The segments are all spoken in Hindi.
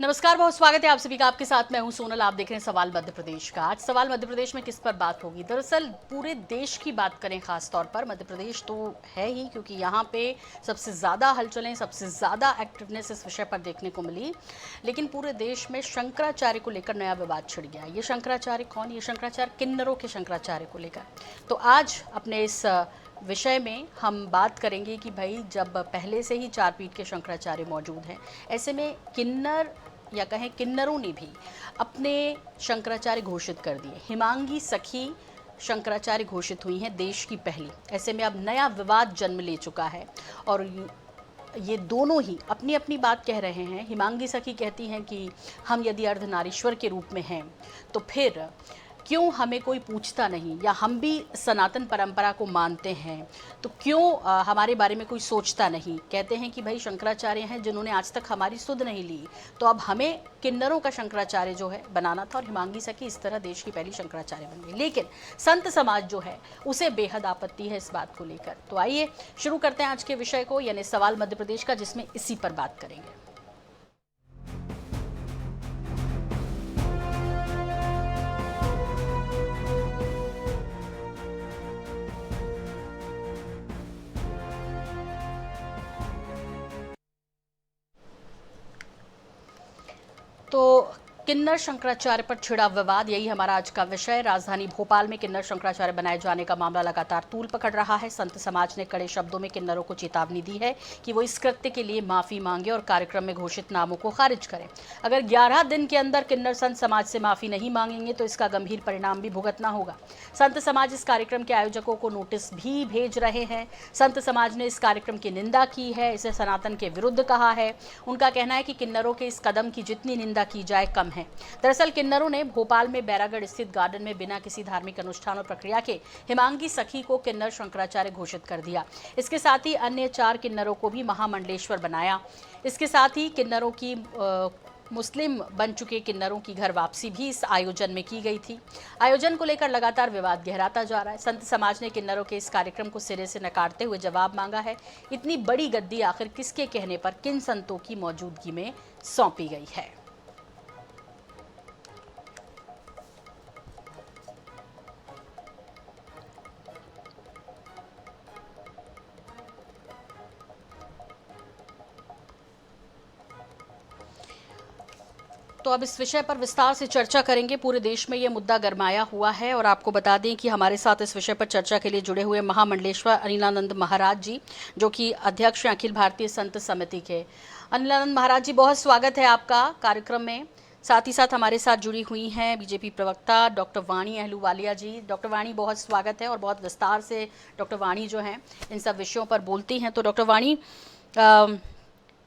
नमस्कार, बहुत स्वागत है आप सभी का। आपके साथ मैं हूं सोनल। आप देख रहे हैं सवाल मध्य प्रदेश का। आज सवाल मध्य प्रदेश में किस पर बात होगी? दरअसल पूरे देश की बात करें, खास तौर पर मध्य प्रदेश तो है ही, क्योंकि यहाँ पे सबसे ज़्यादा हलचलें, सबसे ज़्यादा एक्टिवनेस इस विषय पर देखने को मिली। लेकिन पूरे देश में शंकराचार्य को लेकर नया विवाद छिड़ गया। ये शंकराचार्य कौन? ये शंकराचार्य किन्नरों के शंकराचार्य को लेकर। तो आज अपने इस विषय में हम बात करेंगे कि भाई, जब पहले से ही चार पीठ के शंकराचार्य मौजूद हैं, ऐसे में किन्नर या कहें किन्नरों ने भी अपने शंकराचार्य घोषित कर दिए। हिमांगी सखी शंकराचार्य घोषित हुई हैं, देश की पहली। ऐसे में अब नया विवाद जन्म ले चुका है और ये दोनों ही अपनी अपनी बात कह रहे हैं। हिमांगी सखी कहती हैं कि हम यदि अर्धनारीश्वर के रूप में हैं तो फिर क्यों हमें कोई पूछता नहीं, या हम भी सनातन परंपरा को मानते हैं तो क्यों हमारे बारे में कोई सोचता नहीं। कहते हैं कि भाई, शंकराचार्य हैं जिन्होंने आज तक हमारी सुध नहीं ली, तो अब हमें किन्नरों का शंकराचार्य जो है बनाना था। और हिमांगी सखी इस तरह देश की पहली शंकराचार्य बन गई। लेकिन संत समाज जो है उसे बेहद आपत्ति है इस बात को लेकर। तो आइए शुरू करते हैं आज के विषय को, यानी सवाल मध्य प्रदेश का, जिसमें इसी पर बात करेंगे। तो किन्नर शंकराचार्य पर छिड़ा विवाद, यही हमारा आज का विषय। राजधानी भोपाल में किन्नर शंकराचार्य बनाए जाने का मामला लगातार तूल पकड़ रहा है। संत समाज ने कड़े शब्दों में किन्नरों को चेतावनी दी है कि वो इस कृत्य के लिए माफी मांगे और कार्यक्रम में घोषित नामों को खारिज करें। अगर 11 दिन के अंदर किन्नर संत समाज से माफी नहीं मांगेंगे तो इसका गंभीर परिणाम भी भुगतना होगा। संत समाज इस कार्यक्रम के आयोजकों को नोटिस भी भेज रहे हैं। संत समाज ने इस कार्यक्रम की निंदा की है, इसे सनातन के विरुद्ध कहा है। उनका कहना है कि किन्नरों के इस कदम की जितनी निंदा की जाए कम है। दरअसल किन्नरों ने भोपाल में बैरागढ़ स्थित गार्डन में बिना किसी धार्मिक अनुष्ठान और प्रक्रिया के हिमांगी सखी को किन्नर शंकराचार्य घोषित कर दिया। इसके साथ ही अन्य 4 किन्नरों को भी महामंडलेश्वर बनाया। इसके साथ ही किन्नरों की मुस्लिम बन चुके किन्नरों की घर वापसी भी इस आयोजन में की गई थी। आयोजन को लेकर लगातार विवाद गहराता जा रहा है। संत समाज ने किन्नरों के इस कार्यक्रम को सिरे से नकारते हुए जवाब मांगा है। इतनी बड़ी गद्दी आखिर किसके कहने पर, किन संतों की मौजूदगी में सौंपी गई है? तो अब इस विषय पर विस्तार से चर्चा करेंगे। पूरे देश में ये मुद्दा गरमाया हुआ है और आपको बता दें कि हमारे साथ इस विषय पर चर्चा के लिए जुड़े हुए महामंडलेश्वर अनिलानंद महाराज जी, जो कि अध्यक्ष हैं अखिल भारतीय संत समिति के। अनिलानंद महाराज जी, बहुत स्वागत है आपका कार्यक्रम में। साथ ही साथ हमारे साथ जुड़ी हुई हैं बीजेपी प्रवक्ता डॉक्टर वाणी अहलूवालिया जी। डॉक्टर वाणी, बहुत स्वागत है और बहुत विस्तार से डॉक्टर वाणी जो हैं इन सब विषयों पर बोलती हैं। तो डॉक्टर वाणी,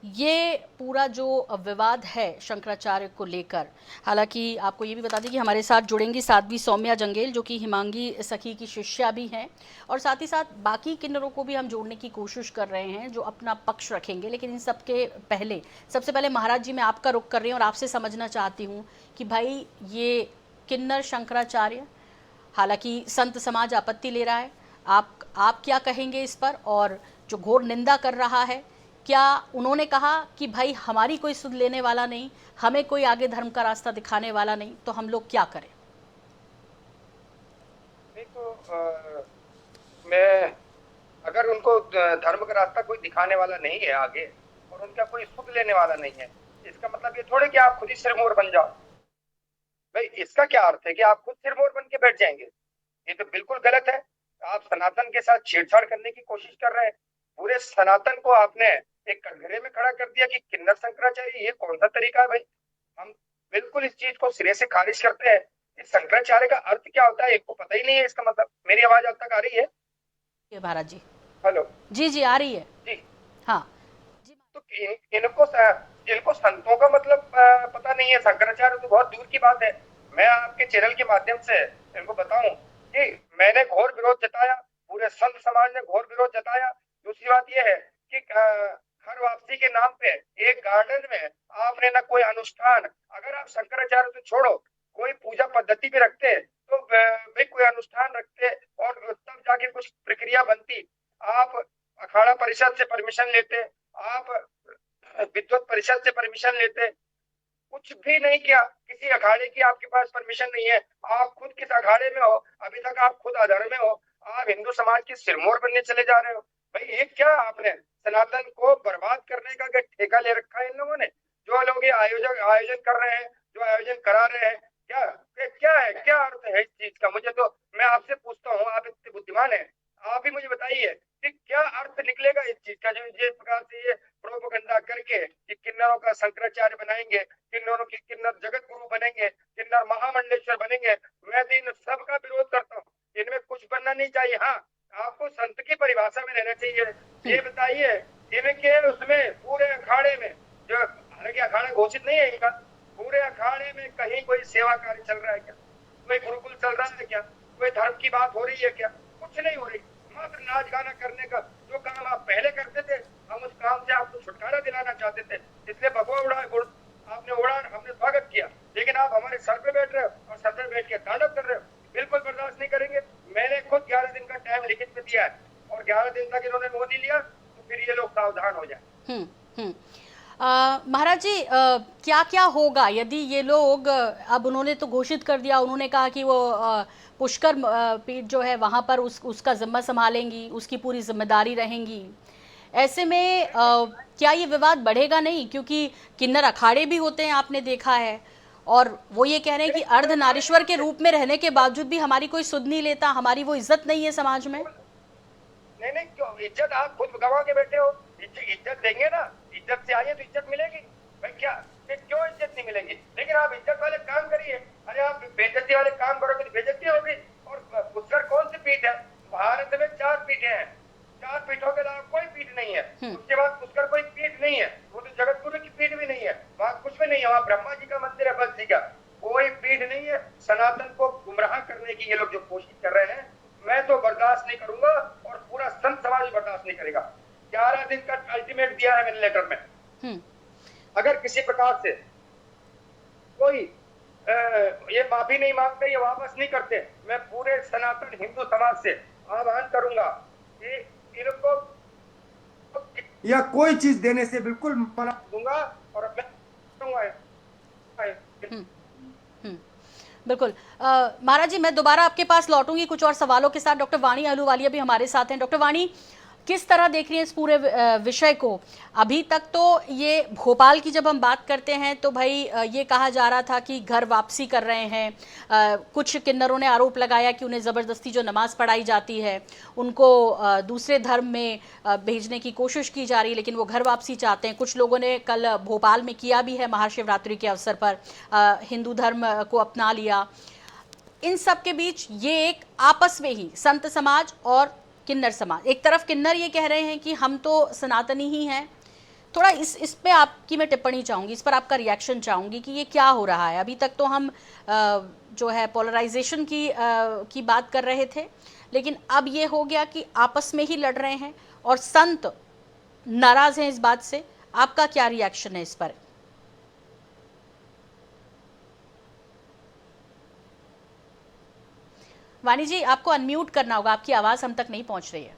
ये पूरा जो विवाद है शंकराचार्य को लेकर, हालांकि आपको ये भी बता दें कि हमारे साथ जुड़ेंगी साध्वी सौम्या जंगेल, जो कि हिमांगी सखी की शिष्या भी हैं, और साथ ही साथ बाकी किन्नरों को भी हम जोड़ने की कोशिश कर रहे हैं जो अपना पक्ष रखेंगे। लेकिन इन सब के पहले, सबसे पहले महाराज जी, मैं आपका रुख कर रही हूँ और आपसे समझना चाहती हूँ कि भाई, ये किन्नर शंकराचार्य, हालांकि संत समाज आपत्ति ले रहा है, आप क्या कहेंगे इस पर? और जो घोर निंदा कर रहा है, क्या उन्होंने कहा कि भाई, हमारी कोई सुध लेने वाला नहीं, हमें कोई आगे धर्म का रास्ता दिखाने वाला नहीं, तो हम लोग क्या करें? नहीं तो मैं अगर उनको धर्म का रास्ता कोई दिखाने वाला नहीं है आगे, और उनका कोई सुध लेने वाला नहीं है, इसका मतलब ये थोड़े कि आप खुद ही सिरमौर बन जाओ। भाई, इसका क्या अर्थ है कि आप खुद सिरमौर बन के बैठ जाएंगे? ये तो बिल्कुल गलत है। आप सनातन के साथ छेड़छाड़ करने की कोशिश कर रहे हैं। पूरे सनातन को आपने एक कटघरे में खड़ा कर दिया कि किन्नर शंकराचार्य, ये कौन सा तरीका है भाई? हम बिल्कुल इस चीज को सिरे से खारिज करते हैं। इस शंकराचार्य का अर्थ क्या होता है इनको पता ही नहीं है। इसका मतलब, मेरी आवाज अब तक आ रही है? ये महाराज जी। हेलो। जी जी, आ रही है। जी। हाँ जी। तो इनको संतों का मतलब पता नहीं है। शंकराचार्य तो बहुत दूर की बात है। मैं आपके चैनल के माध्यम से इनको बताऊं कि मैंने घोर विरोध जताया, पूरे संत समाज ने घोर विरोध जताया। दूसरी बात यह है कि घर वापसी के नाम पे एक गार्डन में आपने ना कोई अनुष्ठान, अगर आप शंकराचार्य तो छोड़ो, कोई पूजा पद्धति भी रखते तो भाई कोई अनुष्ठान रखते और तब जाके कुछ प्रक्रिया बनती। आप अखाड़ा परिषद से परमिशन लेते, आप विद्वत परिषद से परमिशन लेते, कुछ भी नहीं किया। किसी अखाड़े की आपके पास परमिशन नहीं है। आप खुद किस अखाड़े में हो? अभी तक आप खुद अधर्म में हो। आप हिंदू समाज की सिरमौर बनने चले जा रहे हो। भाई ये क्या आपने सनातन को बर्बाद करने का क्या ठेका ले रखा है इन लोगों ने? जो लोग ये आयोजन कर रहे हैं, जो आयोजन करा रहे हैं, क्या क्या है, क्या अर्थ है इस चीज का? मुझे तो, मैं आपसे पूछता हूँ, आप इतने बुद्धिमान हैं, आप ही मुझे बताइए कि क्या अर्थ निकलेगा इस चीज का, जो जिस प्रकार से ये प्रोपेगेंडा करके कि किन्नरों का शंकराचार्य बनाएंगे, किन्नरों की किन्नर जगत गुरु बनेंगे, किन्नर महामंडलेश्वर बनेंगे। मैं तो इन सबका विरोध करता हूँ। इनमें कुछ बनना नहीं चाहिए। हाँ, आपको संत की परिभाषा में रहना चाहिए। ये बताइए, इनके उसमें पूरे अखाड़े में, जो हालांकि अखाड़ा घोषित नहीं है इनका, पूरे अखाड़े में कहीं कोई सेवा कार्य चल रहा है क्या? कोई गुरुकुल चल रहा है क्या? कोई धर्म की बात हो रही है क्या? कुछ नहीं हो रही। मात्र नाच गाना करने का जो काम आप पहले करते थे, हम उस काम से आपको छुटकारा दिलाना चाहते थे, इसलिए भगवा उड़ा गुड़ आपने उड़ा, हमने स्वागत किया। लेकिन आप हमारे सर पे बैठ रहे हो और सर पे बैठ के तांडव कर रहे हो। बिल्कुल बर्दाश्त नहीं करेंगे। मैंने खुद 11 दिन का टाइम लिखित में दिया है, और 11 दिन तक इन्होंने वो नहीं लिया तो फिर ये लोग सावधान हो जाए। हम्म। महाराज जी, क्या क्या होगा यदि ये लोग अब उन्होंने तो घोषित कर दिया, उन्होंने कहा कि वो पुष्कर पीठ जो है वहां पर उसका जिम्मा संभालेंगी, उसकी पूरी जिम्मेदारी रहेंगी। ऐसे में क्या ये विवाद बढ़ेगा नहीं? क्योंकि किन्नर अखाड़े भी होते हैं, आपने देखा है, और वो ये कह रहे हैं कि अर्धनारीश्वर के रूप में रहने के बावजूद भी हमारी कोई सुध नहीं लेता, हमारी वो इज्जत नहीं है समाज में। नहीं नहीं, क्यों इज्जत आप खुद गवा के बैठे हो? इज्जत देंगे ना, इज्जत से आइए तो इज्जत मिलेगी। भाई क्या, क्यों इज्जत नहीं मिलेगी? लेकिन आप इज्जत वाले काम करिए। अरे आप बेइज्जती वाले काम करोगे तो बेइज्जती होगी। और पुष्कर कौन सी पीठ है? भारत में 4 पीठें हैं। 4 पीठों के अलावा कोई पीठ नहीं है। उसके बाद पुष्कर कोई पीठ नहीं है। वो तो जगत गुरु की पीठ भी नहीं है। वहां कुछ भी नहीं है। वहां ब्रह्मा जी का मंदिर है, बस जी का। कोई पीठ नहीं है। सनातन को गुमराह करने की ये लोग जो कोशिश कर रहे हैं, मैं तो बर्दाश्त नहीं करूंगा, और पूरा संत समाज बर्दाश्त नहीं करेगा। 11 दिन का अल्टीमेट दिया है मैंने लेटर में। अगर किसी प्रकार से कोई ये माफी नहीं मांगते, ये वापस नहीं करते, मैं पूरे सनातन हिंदू समाज से आह्वान करूंगा कि इनको या कोई चीज देने से बिल्कुल मना दूंगा। और मैं बिल्कुल। महाराज जी, मैं दोबारा आपके पास लौटूंगी कुछ और सवालों के साथ। डॉक्टर वाणी अहलूवालिया भी हमारे साथ हैं। डॉक्टर वाणी, किस तरह देख रही हैं इस पूरे विषय को? अभी तक तो ये भोपाल की जब हम बात करते हैं तो भाई ये कहा जा रहा था कि घर वापसी कर रहे हैं। कुछ किन्नरों ने आरोप लगाया कि उन्हें ज़बरदस्ती जो नमाज़ पढ़ाई जाती है उनको दूसरे धर्म में भेजने की कोशिश की जा रही है, लेकिन वो घर वापसी चाहते हैं। कुछ लोगों ने कल भोपाल में किया भी है, महाशिवरात्रि के अवसर पर हिंदू धर्म को अपना लिया। इन सब के बीच ये एक आपस में ही संत समाज और किन्नर समाज, एक तरफ किन्नर ये कह रहे हैं कि हम तो सनातनी ही हैं। थोड़ा इस पे आपकी मैं टिप्पणी चाहूँगी, इस पर आपका रिएक्शन चाहूँगी कि ये क्या हो रहा है। अभी तक तो हम जो है पोलराइजेशन की बात कर रहे थे, लेकिन अब ये हो गया कि आपस में ही लड़ रहे हैं और संत नाराज हैं इस बात से। आपका क्या रिएक्शन है इस पर? वाणी जी, आपको अनम्यूट करना होगा, आपकी आवाज हम तक नहीं पहुंच रही है।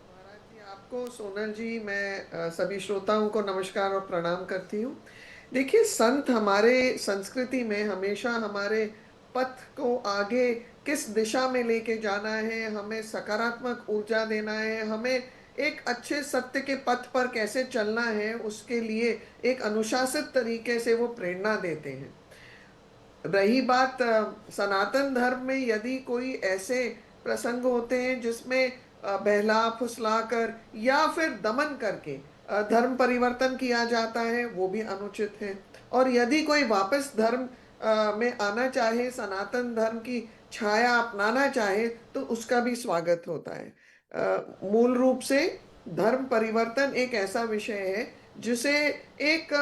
महाराज जी, आपको, सोनल जी, मैं सभी श्रोताओं को नमस्कार और प्रणाम करती हूँ। देखिए, संत हमारे संस्कृति में हमेशा हमारे पथ को आगे किस दिशा में लेके जाना है, हमें सकारात्मक ऊर्जा देना है, हमें एक अच्छे सत्य के पथ पर कैसे चलना है, उसके लिए एक अनुशासित तरीके से वो प्रेरणा देते हैं। रही बात सनातन धर्म में, यदि कोई ऐसे प्रसंग होते हैं जिसमें बहला फुसला कर या फिर दमन करके धर्म परिवर्तन किया जाता है, वो भी अनुचित है। और यदि कोई वापस धर्म में आना चाहे, सनातन धर्म की छाया अपनाना चाहे, तो उसका भी स्वागत होता है। मूल रूप से धर्म परिवर्तन एक ऐसा विषय है जिसे एक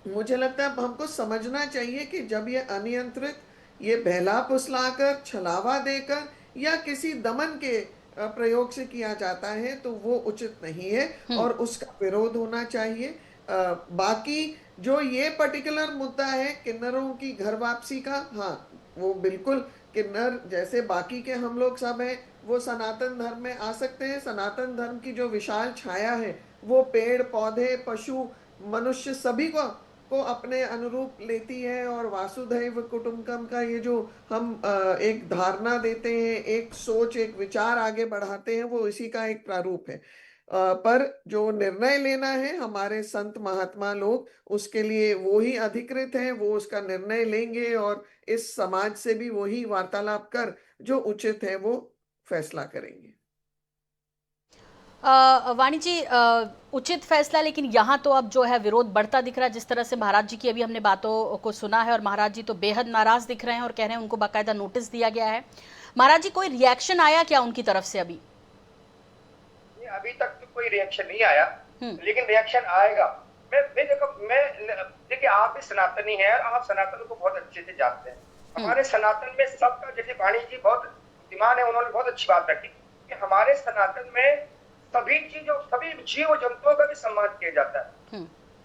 मुझे लगता है हमको समझना चाहिए कि जब ये अनियंत्रित, ये बहला फुसलाकर, छलावा देकर या किसी दमन के प्रयोग से किया जाता है, तो वो उचित नहीं है और उसका विरोध होना चाहिए। बाकी जो ये पर्टिकुलर मुद्दा है किन्नरों की घर वापसी का, हाँ, वो बिल्कुल, किन्नर जैसे बाकी के हम लोग सब हैं, वो सनातन धर्म में आ सकते हैं। सनातन धर्म की जो विशाल छाया है, वो पेड़ पौधे, पशु, मनुष्य सभी को अपने अनुरूप लेती है, और वासुधैव कुटुंबकम का ये जो हम एक धारणा देते हैं, एक सोच, एक विचार आगे बढ़ाते हैं, वो इसी का एक प्रारूप है। पर जो निर्णय लेना है हमारे संत महात्मा लोग, उसके लिए वो ही अधिकृत हैं, वो उसका निर्णय लेंगे, और इस समाज से भी वही वार्तालाप कर जो उचित है वो फैसला करेंगे। वाणी जी, उचित फैसला, लेकिन यहाँ तो अब जो है विरोध बढ़ता दिख रहा है। जिस तरह से महाराज जी की अभी हमने बातों को सुना है, और महाराज जी तो बेहद नाराज दिख रहे हैं और कह रहे हैं उनको बाकायदा नोटिस दिया गया है। महाराज जी, कोई रिएक्शन आया क्या उनकी तरफ से अभी? अभी तक तो कोई रिएक्शन नहीं आया, हम्म। लेकिन रिएक्शन आएगा। देखिए, आप भी सनातनी हैं और आप सनातन को बहुत अच्छे से जानते हैं। हमारे सनातन में सबका, जैसे वाणी जी बहुत बुद्धिमान है, उन्होंने बहुत अच्छी बात रखी कि हमारे सनातन में सभी चीजों, सभी जीव जंतुओं का भी सम्मान किया जाता है।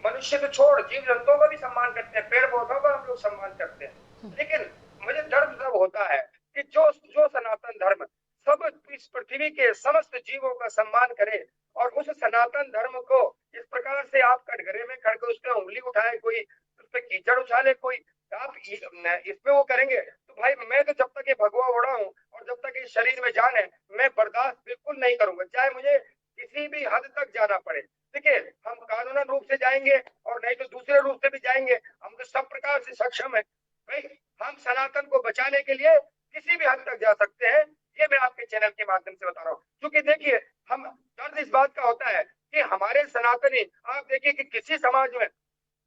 मनुष्य तो छोड़, जीव जंतुओं का भी सम्मान करते हैं, पेड़ पौधों का हम लोग सम्मान करते हैं। लेकिन मुझे दर्द तब होता है कि जो जो सनातन धर्म सब इस पृथ्वी के समस्त जीवों का सम्मान करे, और उस सनातन धर्म को इस प्रकार से आप कटघरे में खड़कर उस पर उंगली उठाए, कोई उस पर कीचड़ उछाले, कोई आप इसमें वो करेंगे, तो भाई मैं तो जब तक ये भगवा ओढ़ा हूँ और जब तक इस शरीर में जान है, मैं बर्दाश्त बिल्कुल नहीं करूंगा, चाहे मुझे किसी भी हद तक जाना पड़े। देखिए, हम कानूनन रूप से जाएंगे और नहीं तो दूसरे रूप से भी जाएंगे, हम तो सब प्रकार से सक्षम है भाई। हम सनातन को बचाने के लिए किसी भी हद तक जा सकते हैं, ये मैं आपके चैनल के माध्यम से बता रहा हूँ। क्योंकि देखिए, हम दर्द इस बात का होता है कि हमारे सनातनी, आप देखिए कि किसी समाज में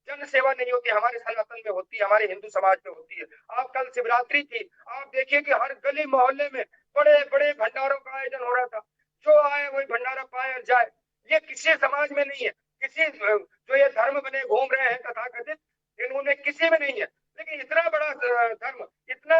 जन सेवा नहीं होती, हमारे सनातन में होती है, हमारे हिंदू समाज में होती है। आप कल शिवरात्रि थी, आप देखिए कि हर गली मोहल्ले में बड़े बड़े भंडारों का आयोजन हो रहा था। जो आए वही भंडारा पाए और जाए, ये किसी समाज में नहीं है। किसी जो ये धर्म बने घूम रहे हैं तथाकथित, इन्होंने किसी में नहीं है। लेकिन इतना बड़ा धर्म, इतना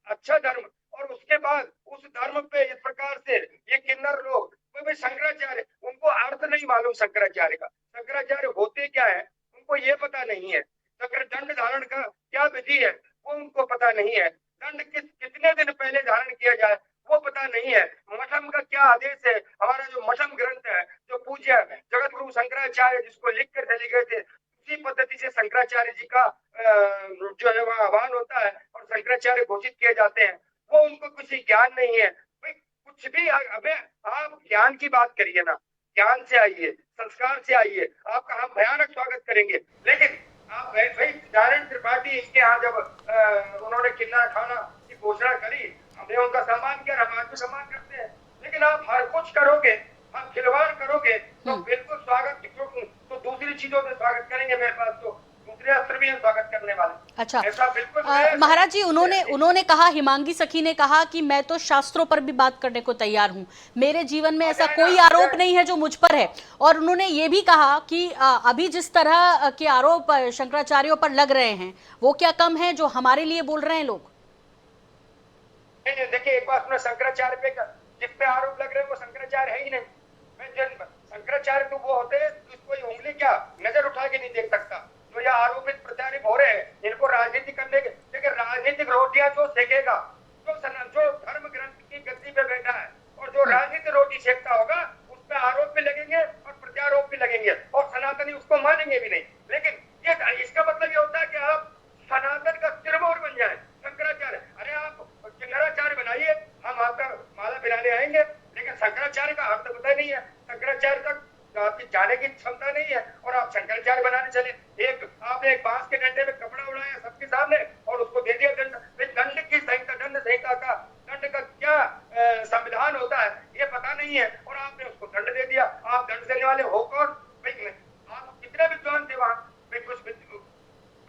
अच्छा धर्म, और उसके बाद उस धर्म पे इस प्रकार से ये किन्नर लोग, कोई शंकराचार्य, उनको अर्थ नहीं मालूम शंकराचार्य का, शंकराचार्य होते क्या है उनको ये पता नहीं है। अगर दंड धारण का क्या विधि है वो उनको पता नहीं है। दंड कितने दिन पहले धारण किया जाए वो पता नहीं है। मठम का क्या आदेश है, हमारा जो मठम ग्रंथ है, जो पूज्य जगत गुरु शंकराचार्य जिसको लिख कर चले गए थे, उसी पद्धति से शंकराचार्य जी का जो है वह आह्वान होता है और शंकराचार्य घोषित किए जाते हैं। वो उनको कुछ ज्ञान नहीं है भाई, कुछ भी। अबे आप ज्ञान की बात करिए ना, ज्ञान से आइए, संस्कार से आइए, आपका हम भयानक स्वागत करेंगे। लेकिन आप भाई नारायण त्रिपाठी, इनके यहाँ जब उन्होंने किन्नर खाना की घोषणा करी, हमने उनका सम्मान किया, हम आज भी सम्मान करते हैं। लेकिन आप हर कुछ करोगे, आप खिलवाड़ करोगे तो बिल्कुल स्वागत, तो दूसरी चीजों से स्वागत करेंगे। मेरे पास तो दूसरे अस्त्र भी हैं स्वागत करने वाले। अच्छा, ऐसा बिल्कुल महाराज जी, उन्होंने कहा, हिमांगी सखी ने कहा कि मैं तो शास्त्रों पर भी बात करने को तैयार हूं, मेरे जीवन में ऐसा कोई आरोप नहीं है जो मुझ पर है। और उन्होंने ये भी कहा कि अभी जिस तरह के आरोप शंकराचार्यों पर लग रहे हैं वो क्या कम है जो हमारे लिए बोल रहे हैं लोग? नहीं, देखिए एक बात, शंकराचार्य पे जिस पे आरोप लग रहे हैं वो शंकराचार्य है ही नहीं। शंकराचार्य तो वो होते हैं कोई उंगली क्या नजर उठा के नहीं देख सकता। जो ये आरोपित प्रत्यारोपित हो रहे हैं, इनको राजनीति करने के, लेकिन राजनीतिक रोटियां जो सेकेगा, जो धर्म ग्रंथ की गद्दी पे बैठा है और जो राजनीतिक रोटी सेकता होगा, उस पर आरोप भी लगेंगे और प्रत्यारोप भी लगेंगे, और सनातनी उसको मानेंगे भी नहीं। लेकिन ये इसका मतलब ये होता है कि आप सनातन का सिरमौर बन जाए शंकराचार्य। अरे आप किन्नराचार्य बनाइए, हम आपका माला पिलाने आएंगे, लेकिन शंकराचार्य का अर्थ पता नहीं है, शंकराचार्य तक आपकी जाने की क्षमता नहीं है, और आप शंकराचार्य बनाने चले। आपने एक बांस के डंडे में कपड़ा उड़ाया सबके सामने और उसको दे दिया दंड। दंड की संहिता, दंड संहिता का, दंड का क्या संविधान होता है ये पता नहीं है, और आपने उसको दंड दे दिया। आप दंड देने वाले हो कौन? आप कितने विद्वान थे वहां?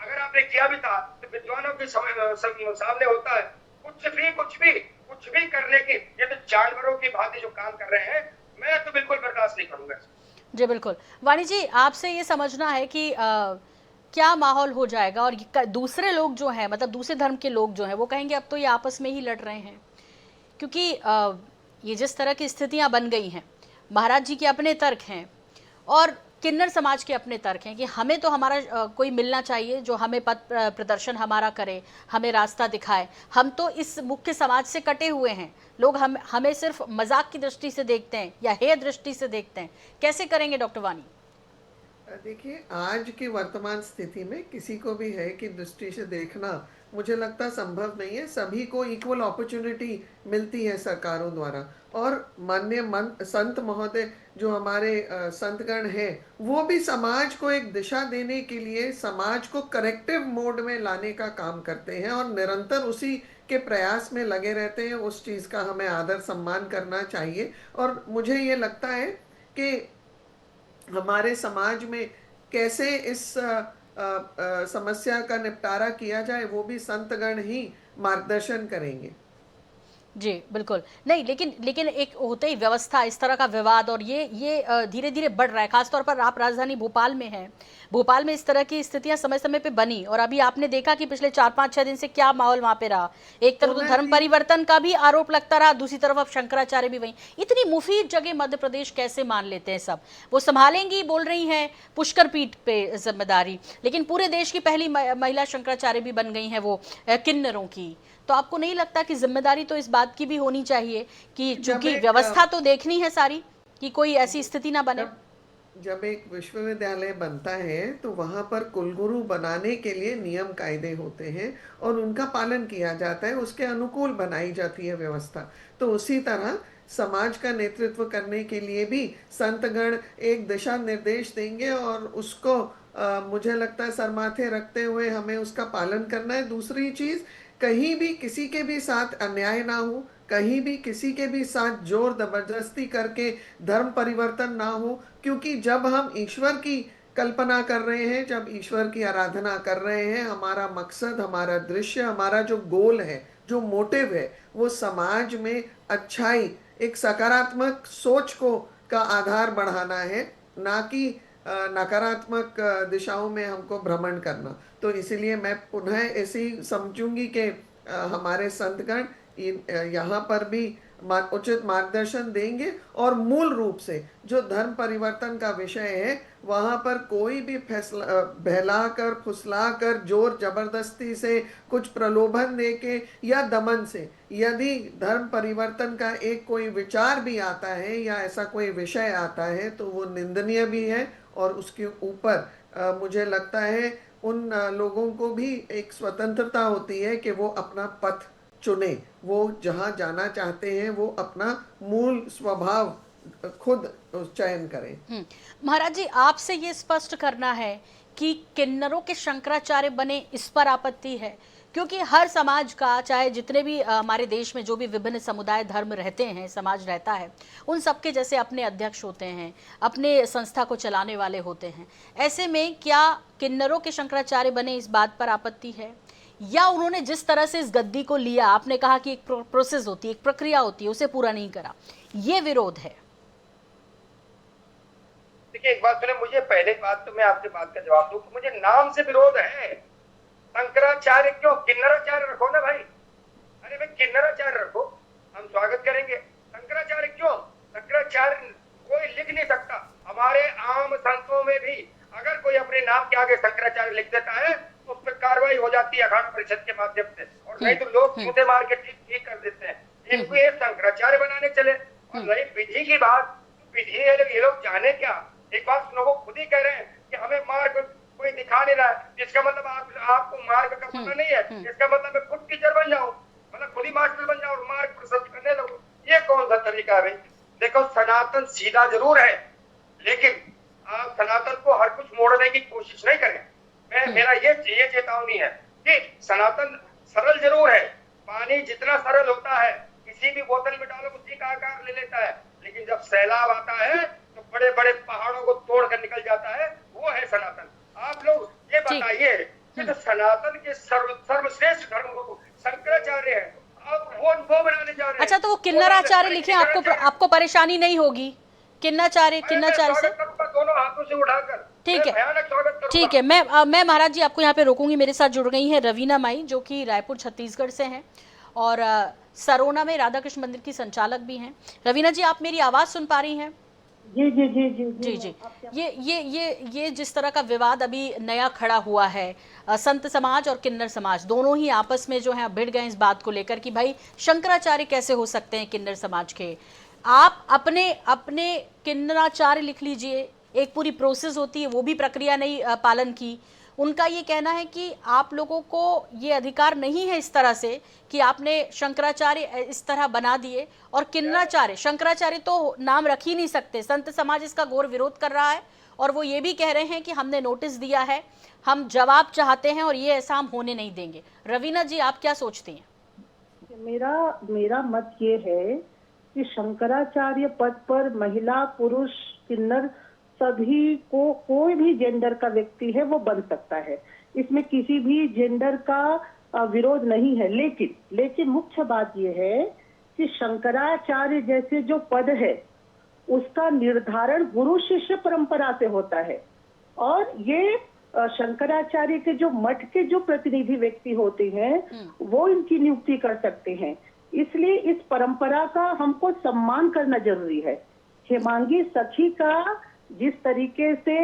अगर आपने किया भी था तो विद्वानों के सामने होता है कुछ भी करने की। ये तो जानवरों की भांति जो काम कर रहे हैं, मैं तो बिल्कुल बर्दाश्त नहीं करूंगा। जी बिल्कुल। वाणी जी, आपसे ये समझना है कि क्या माहौल हो जाएगा, और दूसरे लोग जो हैं, मतलब दूसरे धर्म के लोग जो हैं, वो कहेंगे अब तो ये आपस में ही लड़ रहे हैं, क्योंकि ये जिस तरह की स्थितियां बन गई हैं, महाराज जी के अपने तर्क हैं और किन्नर समाज के अपने तर्क हैं कि हमें तो हमारा कोई मिलना चाहिए जो हमें पथ प्रदर्शन हमारा करे, हमें रास्ता दिखाए। हम तो इस मुख्य समाज से कटे हुए हैं, लोग हमें सिर्फ मजाक की दृष्टि से देखते हैं या हेय दृष्टि से देखते हैं। कैसे करेंगे डॉक्टर वाणी? देखिए, आज की वर्तमान स्थिति में किसी को भी है कि दृष्टि से देखना मुझे लगता संभव नहीं है। सभी को इक्वल अपॉर्चुनिटी मिलती है सरकारों द्वारा। और माननीय संत महोदय जो हमारे संतगण हैं, वो भी समाज को एक दिशा देने के लिए समाज को करेक्टिव मोड में लाने का काम करते हैं और निरंतर उसी के प्रयास में लगे रहते हैं। उस चीज़ का हमें आदर सम्मान करना चाहिए। और मुझे ये लगता है कि हमारे समाज में कैसे इस समस्या का निपटारा किया जाए, वो भी संतगण ही मार्गदर्शन करेंगे। जी, बिल्कुल। नहीं, लेकिन लेकिन एक होते ही व्यवस्था, इस तरह का विवाद और ये धीरे-धीरे बढ़ रहा है। ख़ास तौर पर आप राजधानी भोपाल में हैं। भोपाल में इस तरह की स्थितियाँ समय-समय पे बनी और अभी आपने देखा कि पिछले 4, 5, 6 दिन से क्या माहौल वहाँ पे रहा। एक तरफ तो सोना धर्म जी, परिवर्तन का भी आरोप लगता रहा, दूसरी तरफ अब शंकराचार्य भी वहीं। इतनी मुफ़ीद जगह मध्य प्रदेश कैसे मान लेते हैं सब? वो सँभालेंगी बोल रही हैं, पुष्कर पीठ पे ज़िम्मेदारी। लेकिन पूरे देश की पहली महिला शंकराचार्य भी बन गई हैं वो किन्नरों की। तो आपको नहीं लगता कि जिम्मेदारी तो इस बात की भी होनी चाहिए कि जब चूंकि एक व्यवस्था तो देखनी है सारी कि कोई ऐसी स्थिति ना बने। जब जब एक विश्वविद्यालय बनता है तो वहां पर कुलगुरु बनाने के लिए नियम कायदे होते हैं और उनका पालन किया जाता है, उसके अनुकूल बनाई जाती है व्यवस्था। तो उसी तरह समाज का नेतृत्व करने के लिए भी संतगण एक दिशा निर्देश देंगे और उसको मुझे लगता है सर माथे रखते हुए हमें उसका पालन करना है। दूसरी चीज, कहीं भी किसी के भी साथ अन्याय ना हो, कहीं भी किसी के भी साथ जोर जबरदस्ती करके धर्म परिवर्तन ना हो। क्योंकि जब हम ईश्वर की कल्पना कर रहे हैं, जब ईश्वर की आराधना कर रहे हैं, हमारा मकसद, हमारा दृश्य, हमारा जो गोल है, जो मोटिव है, वो समाज में अच्छाई, एक सकारात्मक सोच को का आधार बढ़ाना है, ना कि नकारात्मक दिशाओं में हमको भ्रमण करना। तो इसीलिए मैं पुनः ऐसी समझूंगी कि हमारे संतगण यहाँ पर भी उचित मार्गदर्शन देंगे और मूल रूप से जो धर्म परिवर्तन का विषय है वहां पर कोई भी फैसला बहलाकर फुसलाकर जोर जबरदस्ती से कुछ प्रलोभन देके या दमन से यदि धर्म परिवर्तन का एक कोई विचार भी आता है या ऐसा कोई विषय आता है तो वो निंदनीय भी है। और उसके ऊपर मुझे लगता है उन लोगों को भी एक स्वतंत्रता होती है कि वो अपना पथ चुने, वो जहां जाना चाहते हैं वो अपना मूल स्वभाव खुद चयन करें। महाराज जी, आपसे ये स्पष्ट करना है कि किन्नरों के शंकराचार्य बने इस पर आपत्ति है, क्योंकि हर समाज का, चाहे जितने भी हमारे देश में जो भी विभिन्न समुदाय धर्म रहते हैं, समाज रहता है, उन सबके जैसे अपने अध्यक्ष होते हैं, अपने संस्था को चलाने वाले होते हैं। ऐसे में क्या किन्नरों के शंकराचार्य बने इस बात पर आपत्ति है, या उन्होंने जिस तरह से इस गद्दी को लिया, आपने कहा कि एक प्रोसेस होती है, एक प्रक्रिया होती है, उसे पूरा नहीं करा, ये विरोध है? देखिए, एक बात सुने, मुझे पहले बात तो मैं आपके बात का जवाब दूं, मुझे नाम से विरोध है। शंकराचार्य क्यों, किन्नराचार्य रखो ना भाई। अरे भाई किन्नराचार्य रखो, हम स्वागत करेंगे। शंकराचार्य क्यों? शंकराचार्य कोई लिख नहीं सकता। हमारे आम संतों में भी अगर कोई अपने नाम के आगे शंकराचार्य लिख देता है तो उस पर कार्रवाई हो जाती है अखाड़ा परिषद के माध्यम से, और नहीं तो लोग जूते मार के ठीक कर देते हैं। इनको ये शंकराचार्य बनाने चले। और रही विधि की बात, विधि ये लोग जाने क्या। एक बात सुनो, वो खुद ही कह रहे हैं कि हमें मार्ग कोई दिखा नहीं रहा है। इसका मतलब आपको मार्ग का पता नहीं है। इसका मतलब मैं खुद टीचर बन जाऊं, मतलब खुद ही मास्टर बन जाऊं और मार्ग प्रस्तुत करने लगूं। ये कौन सा तरीका है भाई? देखो, सनातन सीधा जरूर है, लेकिन आप सनातन को हर कुछ मोड़ने की कोशिश नहीं करें। मेरा ये चेतावनी है कि सनातन सरल जरूर है। पानी जितना सरल होता है, किसी भी बोतल में डालो उसी का आकार ले लेता है, लेकिन जब सैलाब आता है तो बड़े बड़े पहाड़ों को तोड़ कर निकल जाता है। वो है सनातन। आप लोग ये बताइए कि तो सनातन के सर्वश्रेष्ठ धर्म गुरु शंकराचार्य है, आप वो बनाने जा रहे हैं। अच्छा, तो वो किन्नराचार्य लिखे, आपको परेशानी नहीं होगी किन्नाचार्य से? दोनों हाथों से उठाकर ठीक है, भयानक स्वागत करूंगा। ठीक है। मैं महाराज जी आपको यहाँ पे रोकूंगी। मेरे साथ जुड़ गई हैं रवीना माई, जो कि रायपुर छत्तीसगढ़ से हैं और सरोना में राधा कृष्ण मंदिर की संचालक भी हैं। रवीना जी, आप मेरी आवाज़ सुन पा रही हैं? जी जी जी जी जी जी। ये जिस तरह का विवाद अभी नया खड़ा हुआ है, संत समाज और किन्नर समाज दोनों ही आपस में जो है भिड़ गए इस बात को लेकर कि भाई शंकराचार्य कैसे हो सकते हैं किन्नर समाज के। आप अपने किन्नराचार्य लिख लीजिए एक पूरी प्रोसेस होती है, वो भी प्रक्रिया नहीं पालन की। उनका ये कहना है कि आप लोगों को ये अधिकार नहीं है इस तरह से कि आपने शंकराचार्य इस तरह बना दिए, और किन्नाचार्य, शंकराचार्य तो नाम रख ही नहीं सकते। संत समाज इसका घोर विरोध कर रहा है और वो ये भी कह रहे हैं कि हमने नोटिस दिया है, हम जवाब चाहते हैं और ये ऐसा हम होने नहीं देंगे। रवीना जी, आप क्या सोचती हैं? मेरा मत ये है कि शंकराचार्य पद पर महिला, पुरुष, किन्नर सभी को, कोई भी जेंडर का व्यक्ति है वो बन सकता है। इसमें किसी भी जेंडर का विरोध नहीं है। लेकिन मुख्य बात ये है कि शंकराचार्य जैसे जो पद है उसका निर्धारण गुरु शिष्य परंपरा से होता है, और ये शंकराचार्य के जो मठ के जो प्रतिनिधि व्यक्ति होते हैं वो इनकी नियुक्ति कर सकते हैं। इसलिए इस परंपरा का हमको सम्मान करना जरूरी है। हेमांगी सखी का जिस तरीके से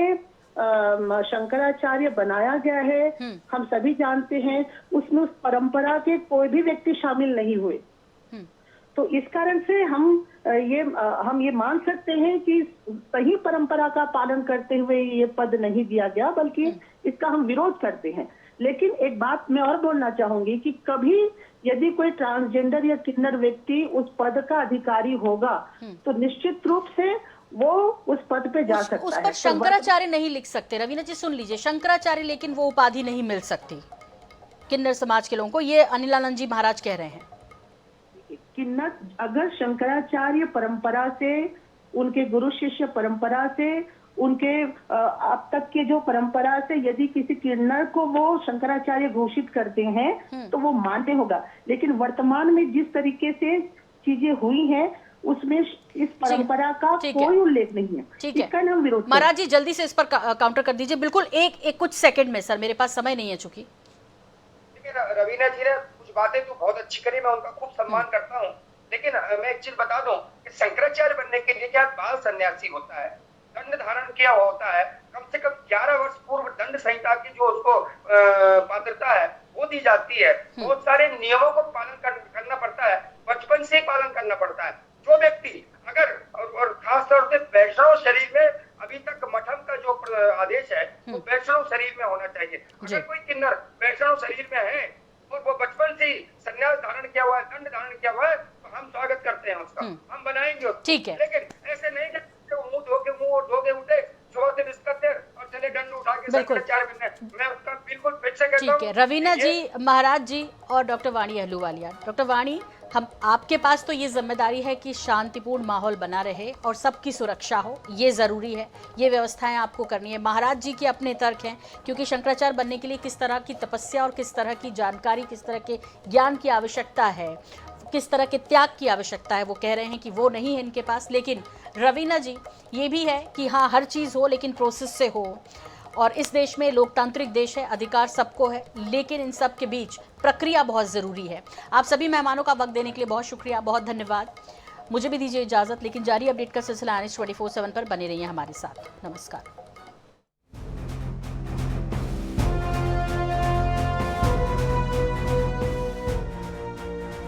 शंकराचार्य बनाया गया है हम सभी जानते हैं, उसमें उस परंपरा के कोई भी व्यक्ति शामिल नहीं हुए। तो इस कारण से हम ये मान सकते हैं कि सही परंपरा का पालन करते हुए ये पद नहीं दिया गया, बल्कि इसका हम विरोध करते हैं। लेकिन एक बात मैं और बोलना चाहूंगी कि कभी यदि कोई ट्रांसजेंडर या किन्नर व्यक्ति उस पद का अधिकारी होगा तो निश्चित रूप से वो उस पद पे जा सकता उस है। पर शंकराचार्य नहीं लिख सकते। रवीना जी सुन लीजिए, शंकराचार्य, लेकिन वो उपाधि नहीं मिल सकती किन्नर समाज के लोगों को, ये अनिलानंद जी महाराज कह रहे हैं। किन्नर, अगर शंकराचार्य परंपरा से, उनके गुरु शिष्य परंपरा से, उनके अब तक के जो परंपरा से यदि किसी किन्नर को वो शंकराचार्य घोषित करते हैं तो वो मान्य होगा। लेकिन वर्तमान में जिस तरीके से चीजें हुई हैं उसमें इस परंपरा का कोई उल्लेख नहीं है। इसका हम विरोध। महाराज जी जल्दी से इस पर काउंटर कर दीजिए, बिल्कुल एक कुछ सेकंड में सर, मेरे पास समय नहीं है चूंकि। रवीना जी ने कुछ बातें तो बहुत अच्छी करी, मैं उनका खूब सम्मान करता हूँ। लेकिन मैं एक चीज बता दूं कि शंकराचार्य बनने के लिए क्या बाल सन्यासी होता है, दंड धारण किया होता है, कम से कम 11 वर्ष पूर्व दंड संहिता की जो उसको पात्रता है वो दी जाती है। बहुत सारे नियमों को पालन करना पड़ता है, बचपन से पालन करना पड़ता है। जो व्यक्ति अगर और खासतौर से वैष्णव शरीर में, अभी तक मठम का जो आदेश है वो वैष्णव शरीर में होना चाहिए। अगर कोई किन्नर वैष्णव शरीर में है और वो बचपन से संन्यास धारण किया हुआ है, दंड धारण किया हुआ है, तो हम स्वागत करते हैं उसका, हम बनाएंगे। ठीक है, लेकिन ऐसे नहीं कि मुंह धोके उठे, जोर से बिस्तर और चले दंड उठा के शंकराचार्य बनने। मैं उसका बिल्कुल फिर से कहता हूं। ठीक है, रवीना जी, महाराज जी और डॉक्टर वाणी अहलूवालिया। डॉक्टर वाणी, हम आपके पास तो ये जिम्मेदारी है कि शांतिपूर्ण माहौल बना रहे और सबकी सुरक्षा हो, ये ज़रूरी है, ये व्यवस्थाएं आपको करनी है। महाराज जी के अपने तर्क हैं, क्योंकि शंकराचार्य बनने के लिए किस तरह की तपस्या और किस तरह की जानकारी, किस तरह के ज्ञान की आवश्यकता है, किस तरह के त्याग की आवश्यकता है, वो कह रहे हैं कि वो नहीं है इनके पास। लेकिन रवीना जी ये भी है कि हाँ, हर चीज़ हो लेकिन प्रोसेस से हो, और इस देश में लोकतांत्रिक देश है, अधिकार सबको है, लेकिन इन सब के बीच प्रक्रिया बहुत ज़रूरी है। आप सभी मेहमानों का वक्त देने के लिए बहुत शुक्रिया, बहुत धन्यवाद। मुझे भी दीजिए इजाज़त, लेकिन जारी अपडेट का सिलसिला NH 24/7 पर बने रहिए हमारे साथ। नमस्कार।